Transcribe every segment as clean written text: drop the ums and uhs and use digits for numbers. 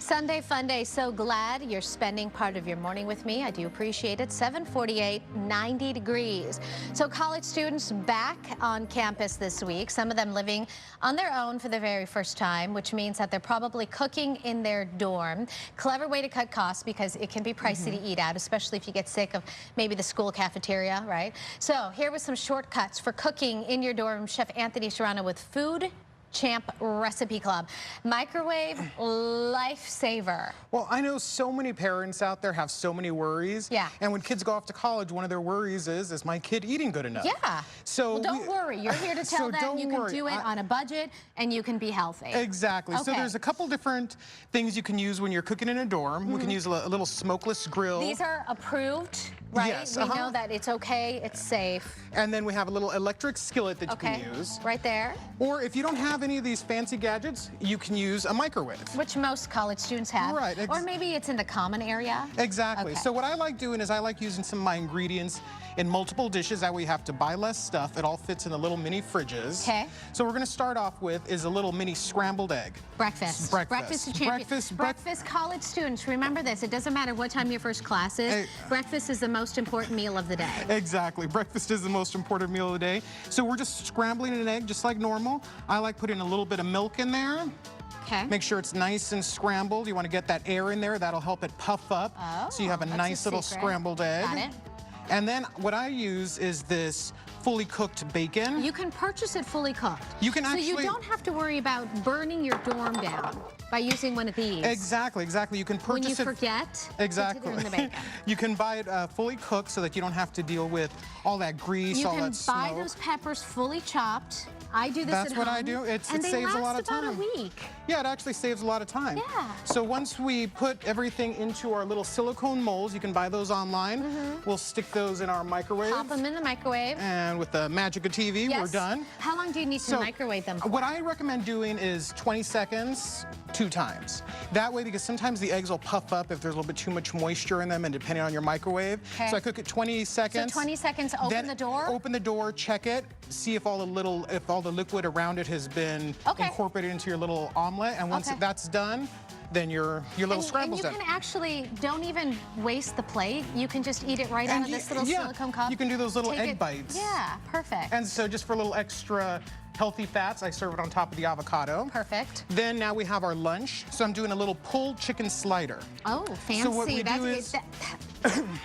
Sunday fun day. So glad you're spending part of your morning with me. I do appreciate it. 7:48, 90 degrees. So college students back on campus this week, some of them living on their own for the very first time, which means that they're probably cooking in their dorm. Clever way to cut costs because it can be pricey to eat out, especially if you get sick of maybe the school cafeteria, right? So here with some shortcuts for cooking in your dorm. Chef Anthony Serrano with Food Champ Recipe Club. Microwave lifesaver. Well, I know so many parents out there have so many worries. Yeah. And when kids go off to college, one of their worries is my kid eating good enough? Yeah. So well, don't worry. You're here to tell them you can do it on a budget and you can be healthy. Exactly. Okay. So there's a couple different things you can use when you're cooking in a dorm. We can use a little smokeless grill. These are approved, right? Yes. We know that it's okay, it's safe. And then we have a little electric skillet that you can use. Right there. Or if you don't have any of these fancy gadgets, you can use a microwave. Which most college students have. Right. Or maybe it's in the common area. Exactly. Okay. So what I like doing is I like using some of my ingredients in multiple dishes. That way you have to buy less stuff. It all fits in the little mini fridges. Okay. So we're going to start off with is a little mini scrambled egg. Breakfast. Breakfast. Breakfast is champion. Breakfast, college students, remember this. It doesn't matter what time your first class is. Breakfast is the most important meal of the day. Exactly. Breakfast is the most important meal of the day. So we're just scrambling an egg just like normal. I like putting a little bit of milk in there. Okay. Make sure it's nice and scrambled. You want to get that air in there. That'll help it puff up. Oh, so you have a nice little scrambled egg. Got it. And then what I use is this fully cooked bacon. You can purchase it fully cooked. You can actually... So you don't have to worry about burning your dorm down by using one of these. Exactly. You can purchase it... When you forget, exactly. put it in the bacon. You can buy it fully cooked so that you don't have to deal with all that grease, all that smoke. You can buy those peppers fully chopped. I do this at home. That's what I do. It saves a lot of time. And they last about a week. Yeah, it actually saves a lot of time. Yeah. So once we put everything into our little silicone molds, you can buy those online. We'll stick those in our microwave. Pop them in the microwave. And with the magic of TV, we're done. How long do you need to microwave them for? What I recommend doing is 20 seconds, 2 times. That way, because sometimes the eggs will puff up if there's a little bit too much moisture in them, and depending on your microwave. Okay. So I cook it 20 seconds. So 20 seconds, open the door? Open the door, check it, see if all the liquid around it has been incorporated into your little omelet. And once that's done, then your little scramble's done. And you can actually, don't even waste the plate. You can just eat it right out of this little silicone cup. You can do those little egg bites. Yeah, perfect. And so just for a little extra healthy fats, I serve it on top of the avocado. Perfect. Then now we have our lunch. So I'm doing a little pulled chicken slider. Oh, fancy. So what we do is,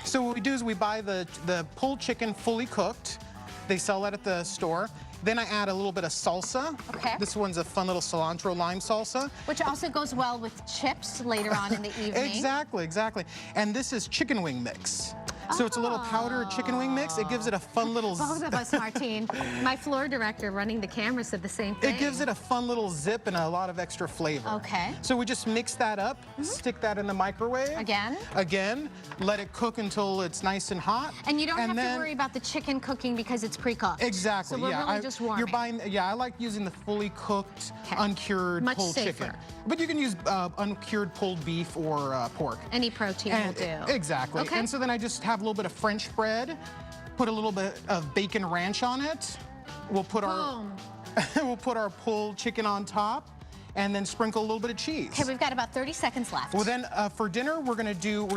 so what we do is we buy the pulled chicken fully cooked. They sell that at the store. Then I add a little bit of salsa. Okay. This one's a fun little cilantro lime salsa. Which also goes well with chips later on in the evening. Exactly. And this is chicken wing mix. So it's a little powdered chicken wing mix. It gives it a fun little... Both of us, Martine. My floor director running the camera said the same thing. It gives it a fun little zip and a lot of extra flavor. Okay. So we just mix that up, stick that in the microwave. Again, let it cook until it's nice and hot. And you don't have to worry about the chicken cooking because it's pre-cooked. Exactly, so we're really just warming. You're buying, I like using the fully cooked, uncured pulled chicken. But you can use uncured pulled beef or pork. Any protein will do. Exactly. Okay. And so then I just have a little bit of French bread, put a little bit of bacon ranch on it. We'll put our pulled chicken on top, and then sprinkle a little bit of cheese. Okay, we've got about 30 seconds left. Well then, for dinner, we're gonna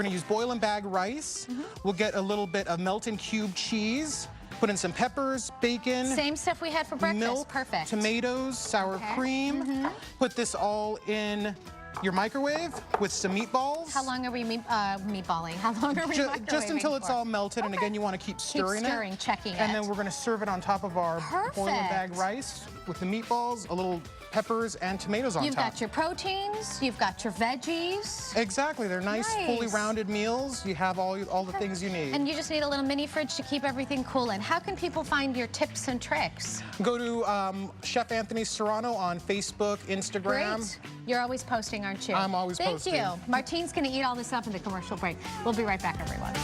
use boil and bag rice. We'll get a little bit of melted cube cheese, put in some peppers, bacon. Same stuff we had for breakfast. Milk, perfect. Tomatoes, sour cream. Put this all in your microwave with some meatballs. How long are we meatballing? How long are we microwaving Just until it's all melted, and again, you want to keep stirring it. Checking it. And then we're going to serve it on top of our boil and bag rice with the meatballs, a little peppers and tomatoes on top. You've got your proteins, you've got your veggies. Exactly, they're nice, fully rounded meals. You have all the things you need. And you just need a little mini fridge to keep everything cool in. How can people find your tips and tricks? Go to Chef Anthony Serrano on Facebook, Instagram. Great. You're always posting, aren't you? I'm always posting. Thank you. Martine's going to eat all this up in the commercial break. We'll be right back, everyone.